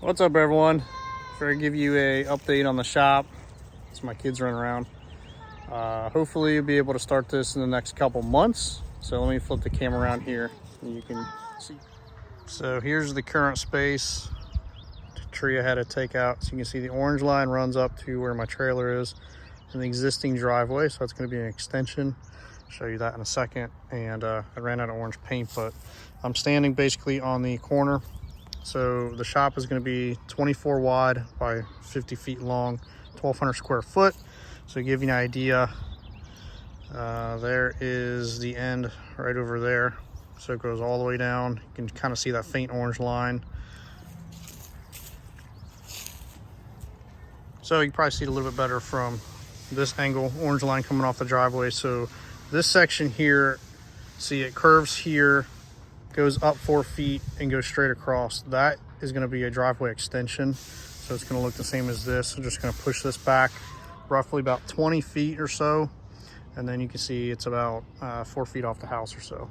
What's up, everyone? Before I give you a update on the shop, it's my kids running around. Hopefully you'll be able to start this in the next couple months. So let me flip the camera around here and you can see. So here's the current space. The tree I had to take out. So you can see the orange line runs up to where my trailer is in the existing driveway. So it's going to be an extension. I'll show you that in a second. And I ran out of orange paint, but I'm standing basically on the corner. So the shop is going to be 24 wide by 50 feet long, 1,200 square foot. So to give you an idea, there is the end right over there. So it goes all the way down. You can kind of see that faint orange line. So you can probably see it a little bit better from this angle, orange line coming off the driveway. So this section here, see it curves here, goes up 4 feet and goes straight across. That is going to be a driveway extension. So it's going to look the same as this. I'm just going to push this back roughly about 20 feet or so. And then you can see it's about 4 feet off the house or so.